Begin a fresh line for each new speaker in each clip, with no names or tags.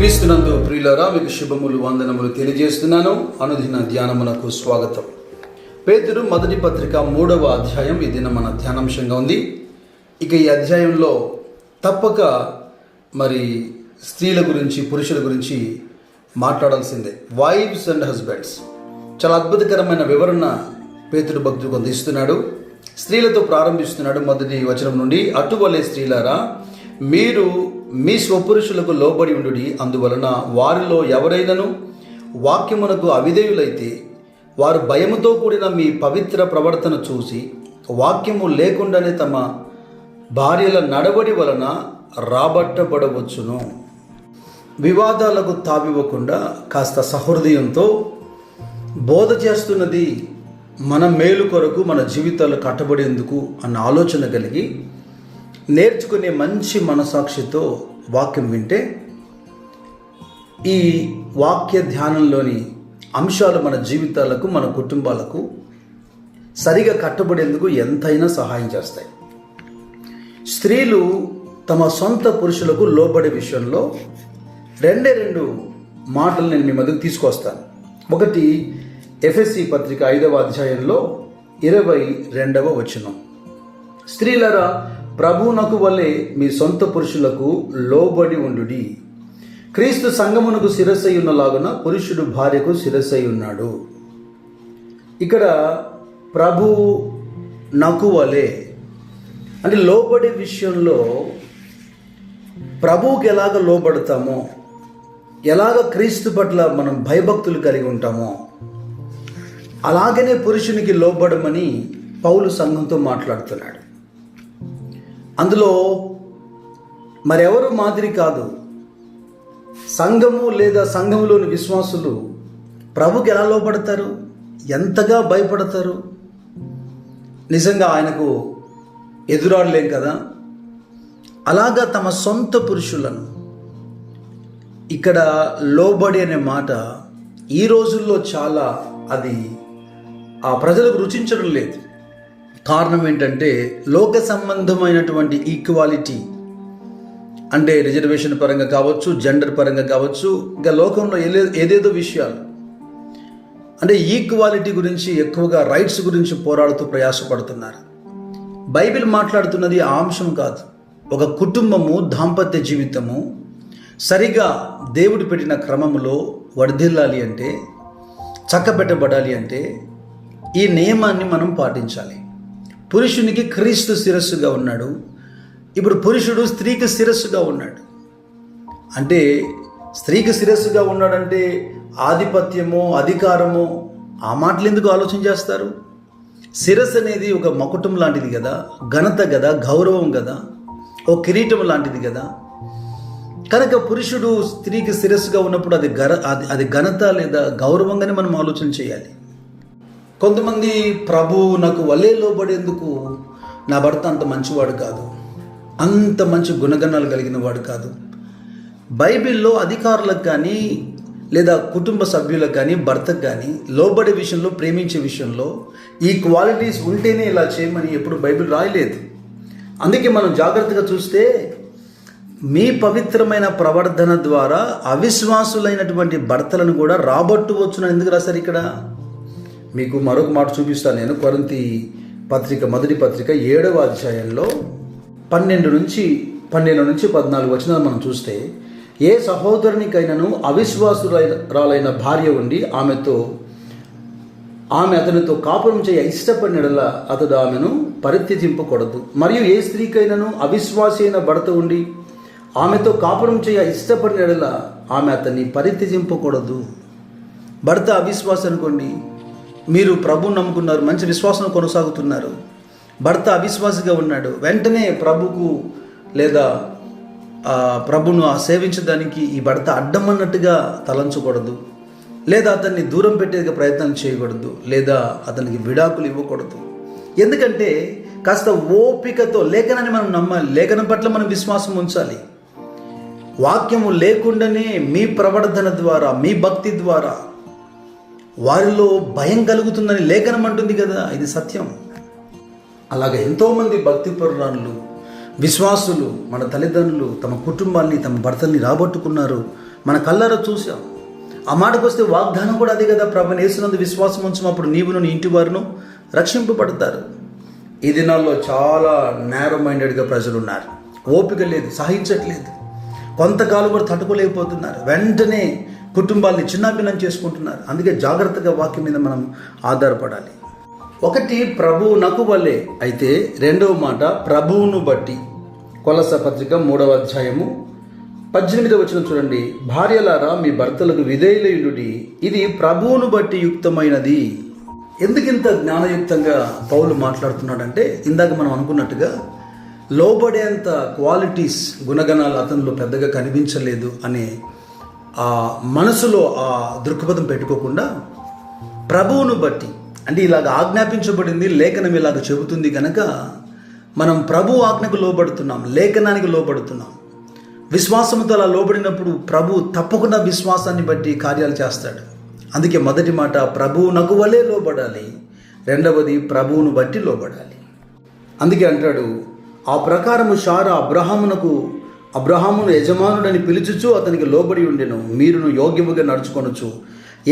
క్రీస్తునందు ప్రియులారా, మీకు శుభములు వందనములు తెలియజేస్తున్నాను. అనుదిన ధ్యానమునకు స్వాగతం. పేతురు మొదటి పత్రిక 3వ అధ్యాయం ఈ దిన మన ధ్యానాంశంగా ఉంది. ఇక ఈ అధ్యాయంలో తప్పక మరి స్త్రీల గురించి, పురుషుల గురించి మాట్లాడాల్సిందే. వైఫ్స్ అండ్ హస్బెండ్స్, చాలా అద్భుతకరమైన వివరణ పేతురు భక్తుడు అందిస్తున్నాడు. స్త్రీలతో ప్రారంభిస్తున్నాడు. మొదటి వచనం నుండి, అటువలే స్త్రీలారా, మీరు మీ స్వపురుషులకు లోబడి ఉండుడి. అందువలన వారిలో ఎవరైనను వాక్యమునకు అవిధేయులైతే వారు భయముతో కూడిన మీ పవిత్ర ప్రవర్తన చూసి వాక్యము లేకుండానే తమ భార్యల నడవడి వలన రాబట్టబడవచ్చును. వివాదాలకు తావివ్వకుండా కాస్త సహృదయంతో బోధ చేస్తున్నది మన మేలు కొరకు, మన జీవితాలు కట్టబడేందుకు అన్న ఆలోచన కలిగి నేర్చుకునే మంచి మనసాక్షితో వాక్యం వింటే ఈ వాక్య ధ్యానంలోని అంశాలు మన జీవితాలకు, మన కుటుంబాలకు సరిగా కట్టబడేందుకు ఎంతైనా సహాయం చేస్తాయి. స్త్రీలు తమ సొంత పురుషులకు లోబడే విషయంలో రెండు మాటలు నేను మీ మధ్యకు తీసుకొస్తాను. ఒకటి, ఎఫెసీ పత్రిక 5వ అధ్యాయంలో 22వ వచనం, స్త్రీలరా ప్రభువునకు వలె మీ సొంత పురుషులకు లోబడి ఉండుడి. క్రీస్తు సంఘమునకు శిరస్సై ఉన్నలాగున పురుషుడు భార్యకు శిరస్సై ఉన్నాడు. ఇక్కడ ప్రభువునకు వలె అంటే లోబడే విషయంలో ప్రభువుకి ఎలాగ లోబడతామో, ఎలాగ క్రీస్తు పట్ల మనం భయభక్తులు కలిగి ఉంటామో అలాగనే పురుషునికి లోబడమని పౌలు సంఘంతో మాట్లాడుతున్నాడు. అందులో మరెవరు మాదిరి కాదు. సంఘము లేదా సంఘములోని విశ్వాసులు ప్రభుకి ఎలా లోపడతారు, ఎంతగా భయపడతారు. నిజంగా ఆయనకు ఎదురాడలేం కదా. అలాగా తమ సొంత పురుషులను, ఇక్కడ లోబడి అనే మాట ఈ రోజుల్లో చాలా అది ఆ ప్రజలకు రుచించడం లేదు. కారణం ఏంటంటే లోక సంబంధమైనటువంటి ఈక్వాలిటీ, అంటే రిజర్వేషన్ పరంగా కావచ్చు, జెండర్ పరంగా కావచ్చు, ఇంకా లోకంలో ఏదేదో విషయాలు అంటే ఈక్వాలిటీ గురించి, ఎక్కువగా రైట్స్ గురించి పోరాడుతూ ప్రయాసపడుతున్నారు. బైబిల్ మాట్లాడుతున్నది ఆ అంశం కాదు. ఒక కుటుంబము, దాంపత్య జీవితము సరిగా దేవుడు పెట్టిన క్రమములో వర్ధిల్లాలి అంటే, చక్కబెట్టబడాలి అంటే ఈ నియమాన్ని మనం పాటించాలి. పురుషునికి క్రీస్తు శిరస్సుగా ఉన్నాడు. ఇప్పుడు పురుషుడు స్త్రీకి శిరస్సుగా ఉన్నాడు. అంటే స్త్రీకి శిరస్సుగా ఉన్నాడంటే ఆధిపత్యమో, అధికారమో, ఆ మాటలు ఎందుకు ఆలోచన చేస్తారు? శిరస్సు అనేది ఒక మకుటం లాంటిది కదా, ఘనత కదా, గౌరవం కదా, ఓ కిరీటం లాంటిది కదా. కనుక పురుషుడు స్త్రీకి శిరస్సుగా ఉన్నప్పుడు అది ఘనత లేదా గౌరవంగానే మనం ఆలోచన చేయాలి. కొంతమంది ప్రభువునకు వలె లోబడేందుకు, నా భర్త అంత మంచివాడు కాదు, అంత మంచి గుణగణాలు కలిగిన వాడు కాదు. బైబిల్లో అధికారులకు కానీ లేదా కుటుంబ సభ్యులకు కానీ, భర్తకు కానీ లోబడే విషయంలో, ప్రేమించే విషయంలో ఈ క్వాలిటీస్ ఉంటేనే ఇలా చేయమని ఎప్పుడు బైబిల్ రాయలేదు. అందుకే మనం జాగ్రత్తగా చూస్తే మీ పవిత్రమైన ప్రవర్తన ద్వారా అవిశ్వాసులైనటువంటి భర్తలను కూడా రాబట్టవచ్చునని ఎందుకు రాశారు ఇక్కడ? మీకు మరొక మాట చూపిస్తాను నేను. కొరింథీ పత్రిక, మొదటి పత్రిక 7వ అధ్యాయంలో 12 నుంచి 14 వచనాలు మనం చూస్తే, ఏ సహోదరునికైనాను అవిశ్వాసురాలైన భార్య ఉండి ఆమె అతనితో కాపురం చేయ ఇష్టపడిన యెడల అతడు ఆమెను పరిత్యజింపకూడదు. మరియు ఏ స్త్రీకైనాను అవిశ్వాసి అయిన భర్త ఉండి ఆమెతో కాపురం చేయ ఇష్టపడిన యెడల ఆమె అతన్ని పరిత్యజింపకూడదు. భర్త అవిశ్వాసి అనుకోండి, మీరు ప్రభువుని నమ్ముకున్నారు, మంచి విశ్వాసం కొనసాగుతున్నారు, భర్త అవిశ్వాసిగా ఉన్నాడు, వెంటనే ప్రభుకు లేదా ప్రభును సేవించడానికి ఈ భర్త అడ్డం అన్నట్టుగా తలంచకూడదు, లేదా అతన్ని దూరం పెట్టేది ప్రయత్నం చేయకూడదు, లేదా అతనికి విడాకులు ఇవ్వకూడదు. ఎందుకంటే కాస్త ఓపికతో లేఖనాన్ని మనం నమ్మాలి, లేఖనం పట్ల మనం విశ్వాసం ఉంచాలి. వాక్యము లేకుండానే మీ ప్రవర్తన ద్వారా, మీ భక్తి ద్వారా వారిలో భయం కలుగుతుందని లేఖనం అంటుంది కదా, ఇది సత్యం. అలాగే ఎంతోమంది భక్తి పరురాలు, విశ్వాసులు, మన తల్లిదండ్రులు తమ కుటుంబాన్ని, తమ భర్తల్ని రాబట్టుకున్నారు, మన కళ్ళారా చూసాం. ఆ మాటకు వస్తే వాగ్దానం కూడా అదే కదా, ప్రభువుని యేసునందు విశ్వాసం ఉంచము, అప్పుడు నీవును నీ ఇంటి వారును రక్షింపబడతారు. ఈ దినాల్లో చాలా నేరో మైండెడ్గా ప్రజలు ఉన్నారు. ఓపిక లేదు, సహించట్లేదు, కొంతకాలం కూడా తట్టుకోలేకపోతున్నారు. వెంటనే కుటుంబాల్ని చిన్నాభిన్నం చేసుకుంటున్నారు. అందుకే జాగ్రత్తగా వాక్యం మీద మనం ఆధారపడాలి. ఒకటి ప్రభువునకు వలె అయితే, రెండవ మాట ప్రభువును బట్టి. కొలస్స పత్రిక 3వ అధ్యాయము 18వ వచనం చూడండి. భార్యలారా మీ భర్తలకు విధేయులయుండుడి, ఇది ప్రభువును బట్టి యుక్తమైనది. ఎందుకింత జ్ఞానయుక్తంగా పౌలు మాట్లాడుతున్నాడంటే, ఇందాక మనం అనుకున్నట్టుగా లోబడేంత క్వాలిటీస్, గుణగణాలు అతనిలో పెద్దగా కనిపించలేదు అనే ఆ మనసులో ఆ దృక్పథం పెట్టుకోకుండా ప్రభువును బట్టి, అంటే ఇలాగ ఆజ్ఞాపించబడింది, లేఖనం ఇలాగ చెబుతుంది కనుక మనం ప్రభు ఆజ్ఞకు లోబడుతున్నాం, లేఖనానికి లోబడుతున్నాం. విశ్వాసంతో అలా లోబడినప్పుడు ప్రభు తప్పకుండా విశ్వాసాన్ని బట్టి కార్యాలు చేస్తాడు. అందుకే మొదటి మాట ప్రభువునకు వలె లోబడాలి, రెండవది ప్రభువును బట్టి లోబడాలి. అందుకే అంటాడు, ఆ ప్రకారము శారా అబ్రహామును యజమానుడని పిలుచుచు అతనికి లోబడి ఉండెను, మీరును యోగ్యముగా నడుచుకొనొచ్చు,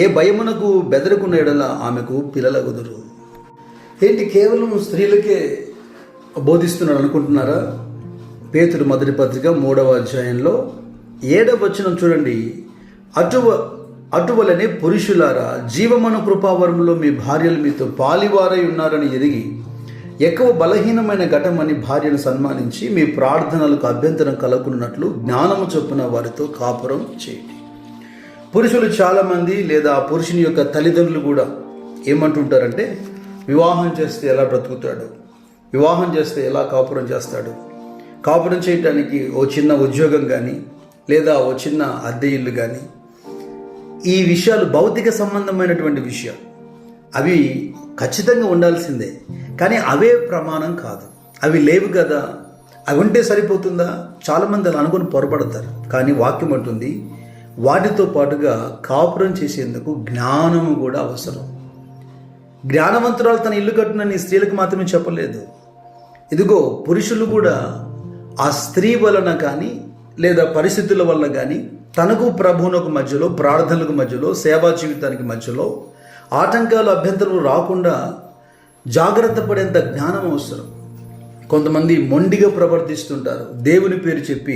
ఏ భయమునకు బెదరకున్న ఎడల ఆమెకు పిల్లలగుదురు. ఏంటి కేవలం స్త్రీలకే బోధిస్తున్నాడు అనుకుంటున్నారా? పేతురు మొదటి పత్రిక 3వ అధ్యాయంలో 7వ వచనం చూడండి. అటువలనే పురుషులారా, జీవమను కృపావరములో మీ భార్యలు మీతో పాలివారై ఉన్నారని ఎరిగి ఎక్కువ బలహీనమైన ఘటమని భార్యను సన్మానించి మీ ప్రార్థనలకు అభ్యంతరం కలగకున్నట్లు జ్ఞానము చొప్పున వారితో కాపురం చేయండి. పురుషులు చాలామంది, లేదా పురుషుని యొక్క తల్లిదండ్రులు కూడా ఏమంటుంటారంటే, వివాహం చేస్తే ఎలా బ్రతుకుతాడు, వివాహం చేస్తే ఎలా కాపురం చేస్తాడు, కాపురం చేయడానికి ఓ చిన్న ఉద్యోగం కానీ, లేదా ఓ చిన్న అద్దె ఇల్లు కానీ, ఈ విషయాలు భౌతిక సంబంధమైనటువంటి విషయాలు, అవి ఖచ్చితంగా ఉండాల్సిందే. కానీ అవే ప్రమాణం కాదు, అవి లేవు కదా, అవి ఉంటే సరిపోతుందా? చాలామంది అలా అనుకుని పొరపడతారు. కానీ వాక్యం అంటుంది, వాటితో పాటుగా కాపురం చేసేందుకు జ్ఞానము కూడా అవసరం. జ్ఞానవంతురాలు తన ఇల్లు కట్టునని స్త్రీలకు మాత్రమే చెప్పలేదు. ఇదిగో పురుషులు కూడా ఆ స్త్రీ వలన కానీ, లేదా పరిస్థితుల వల్ల కానీ, తనకు ప్రభువునకు మధ్యలో, ప్రార్థనలకు మధ్యలో, సేవా జీవితానికి మధ్యలో ఆటంకాలు, అభ్యంతరాలు రాకుండా జాగ్రత్త పడేంత జ్ఞానం అవసరం. కొంతమంది మొండిగా ప్రవర్తిస్తుంటారు, దేవుని పేరు చెప్పి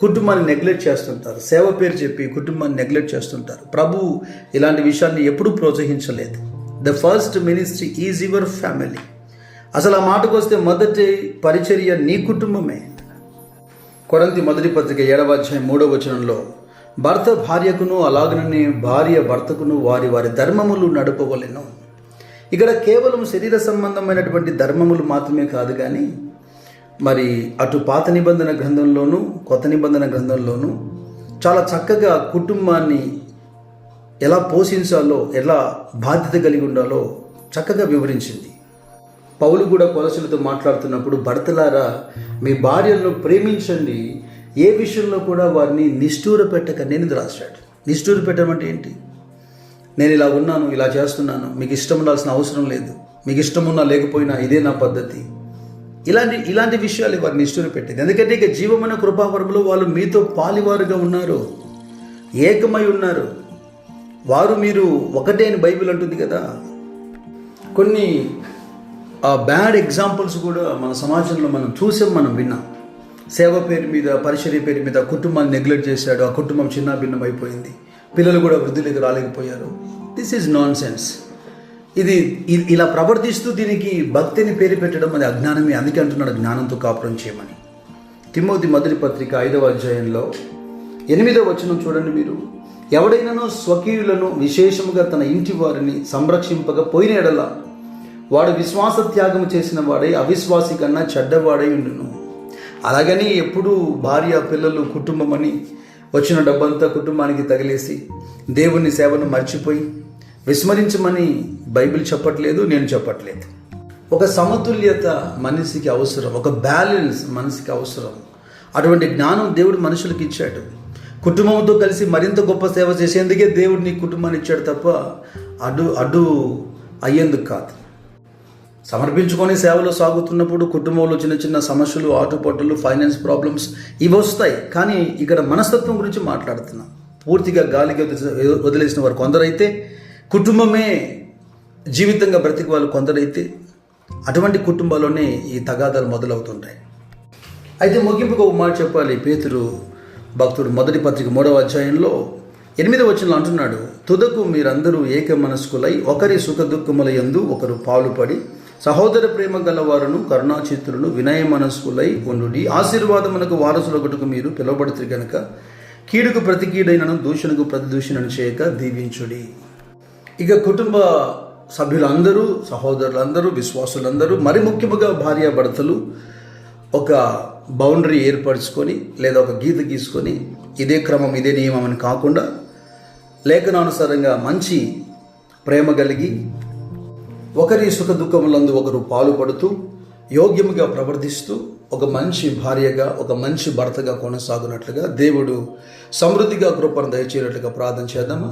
కుటుంబాన్ని నెగ్లెక్ట్ చేస్తుంటారు, సేవ పేరు చెప్పి కుటుంబాన్ని నెగ్లెక్ట్ చేస్తుంటారు. ప్రభు ఇలాంటి విషయాన్ని ఎప్పుడూ ప్రోత్సహించలేదు. The first ministry is your family. అసలు ఆ మాటకు వస్తే మొదటి పరిచర్య నీ కుటుంబమే. కొరింథీ మొదటి పత్రిక 7వ అధ్యాయం 3వ వచనంలో, భర్త భార్యకును అలాగనే భార్య భర్తకును వారి వారి ధర్మములు నడపవలెను. ఇక్కడ కేవలం శరీర సంబంధమైనటువంటి ధర్మములు మాత్రమే కాదు, కానీ మరి అటు పాత నిబంధన గ్రంథంలోనూ కొత్త నిబంధన గ్రంథంలోనూ చాలా చక్కగా కుటుంబాన్ని ఎలా పోషించాలో, ఎలా బాధ్యత కలిగి ఉండాలో చక్కగా వివరించింది. పౌలు కూడా కొలసీలతో మాట్లాడుతున్నప్పుడు, భర్తలారా మీ భార్యలను ప్రేమించండి, ఏ విషయంలో కూడా వారిని నిష్ఠూర పెట్టకండి అని రాశాడు. నిష్ఠూర పెట్టడం అంటే ఏంటి? నేను ఇలా ఉన్నాను, ఇలా చేస్తున్నాను, మీకు ఇష్టం ఉండాల్సిన అవసరం లేదు, మీకు ఇష్టం ఉన్నా లేకపోయినా ఇదే నా పద్ధతి, ఇలాంటి విషయాలు వారిని నిష్ఠూర పెట్టేది. ఎందుకంటే ఇక జీవమైన కృపావరంలో వాళ్ళు మీతో పాలివారుగా ఉన్నారు, ఏకమై ఉన్నారు, వారు మీరు ఒకటే అని బైబిల్ అంటుంది కదా. కొన్ని బ్యాడ్ ఎగ్జాంపుల్స్ కూడా మన సమాజంలో మనం చూసాం, మనం విన్నాం. సేవ పేరు మీద, పరిచర్య పేరు మీద కుటుంబాన్ని నెగ్లెక్ట్ చేశాడు, ఆ కుటుంబం చిన్న భిన్నం అయిపోయింది, పిల్లలు కూడా వృద్ధిలోకి రాలేకపోయారు. This is nonsense. ఇది ఇలా ప్రవర్తిస్తూ దీనికి భక్తిని పేరు పెట్టడం అది అజ్ఞానమే. అందుకే అంటున్నాడు జ్ఞానంతో కాపురం చేయమని. తిమోతి మొదటి పత్రిక 5వ అధ్యాయంలో 8వ వచనం చూడండి మీరు. ఎవడైనానో స్వకీయులను విశేషముగా తన ఇంటి వారిని సంరక్షింపక పోయిన ఎడల వాడు విశ్వాస త్యాగం చేసిన వాడై అవిశ్వాసి కన్నా చెడ్డవాడై ఉండును. అలాగని ఎప్పుడూ భార్య పిల్లలు కుటుంబం అని వచ్చిన డబ్బంతా కుటుంబానికి తగిలేసి దేవుని సేవను మర్చిపోయి విస్మరించమని బైబిల్ చెప్పట్లేదు, నేను చెప్పట్లేదు. ఒక సమతుల్యత మనిషికి అవసరం, ఒక బ్యాలెన్స్ మనిషికి అవసరం. అటువంటి జ్ఞానం దేవుడు మనుషులకు ఇచ్చాడు. కుటుంబంతో కలిసి మరింత గొప్ప సేవ చేసేందుకే దేవుడు నీ కుటుంబాన్ని ఇచ్చాడు తప్ప అడ్డు అయ్యేందుకు కాదు. సమర్పించుకొని సేవలో సాగుతున్నప్పుడు కుటుంబంలో చిన్న చిన్న సమస్యలు, ఆటుపోటలు, ఫైనాన్స్ ప్రాబ్లమ్స్ ఇవి వస్తాయి. కానీ ఇక్కడ మనస్తత్వం గురించి మాట్లాడుతున్నాం. పూర్తిగా గాలికి వదిలేసిన వారు కొందరైతే, కుటుంబమే జీవితంగా బ్రతికి వాళ్ళు కొందరైతే, అటువంటి కుటుంబాల్లోనే ఈ తగాదాలు మొదలవుతుంటాయి. అయితే ముగింపుగా ఒక మాట చెప్పాలి. పేతురు భక్తుడు మొదటి పత్రిక 3వ అధ్యాయంలో 8వ వచనంలో అంటున్నాడు, తుదకు మీరందరూ ఏక మనస్కులై ఒకరి సుఖ దుఃఖముల యందు ఒకరు పాలుపడి సహోదర ప్రేమ గలవారును కరుణాచిత్తులను వినయ మనస్కులై ఉండుడి. ఆశీర్వాదమునకు వారసులొకటుకు మీరు పిలువబడితే గనుక కీడుకు ప్రతి కీడైనను దూషణకు ప్రతి దూషణను చేయక దీవించుడి. ఇక కుటుంబ సభ్యులందరూ, సహోదరులందరూ, విశ్వాసులందరూ, మరి ముఖ్యముగా భార్యాభర్తలు ఒక బౌండరీ ఏర్పరచుకొని లేదా ఒక గీత గీసుకొని ఇదే క్రమం ఇదే నియమం అని కాకుండా లేఖనానుసారంగా మంచి ప్రేమ కలిగి ఒకరి సుఖ దుఃఖములందు ఒకరు పాలుపడుతూ యోగ్యముగా ప్రవర్తిస్తూ ఒక మంచి భార్యగా ఒక మంచి భర్తగా కొనసాగునట్లుగా దేవుడు సమృద్ధిగా కృపను దయచేయనట్లుగా ప్రార్థన చేద్దామా?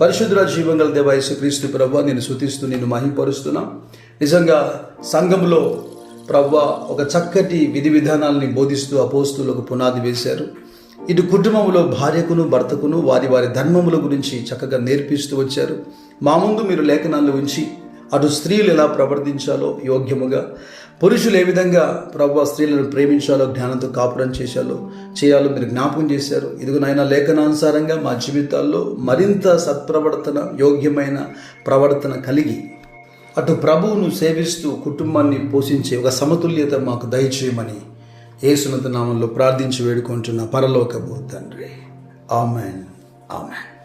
పరిశుద్ధ జీవంగల దేవ యేసుక్రీస్తు ప్రభువా, నేను స్తుతిస్తూ నిన్ను మహిమపరుస్తున్నా. నిజంగా సంఘంలో ప్రభువా ఒక చక్కటి విధి విధానాలని బోధిస్తూ అపోస్తులకు పునాది వేశారు. ఇటు కుటుంబంలో భార్యకును భర్తకును వారి వారి ధర్మముల గురించి చక్కగా నేర్పిస్తూ వచ్చారు. మా ముందు మీరు లేఖనాలు ఉంచి అటు స్త్రీలు ఎలా ప్రవర్తించాలో యోగ్యముగా, పురుషులు ఏ విధంగా ప్రభువా స్త్రీలను ప్రేమించాలో, జ్ఞానంతో కాపురం చేయాలో మీరు జ్ఞాపకం చేశారు. ఇదిగో నాయన, లేఖనానుసారంగా మా జీవితాల్లో మరింత సత్ప్రవర్తన, యోగ్యమైన ప్రవర్తన కలిగి అటు ప్రభువును సేవిస్తూ కుటుంబాన్ని పోషించే ఒక సమతుల్యత మాకు దయచేయమని యేసునంత నామంలో ప్రార్థించి వేడుకుంటున్న పరలోకపు తండ్రి. Amen, amen.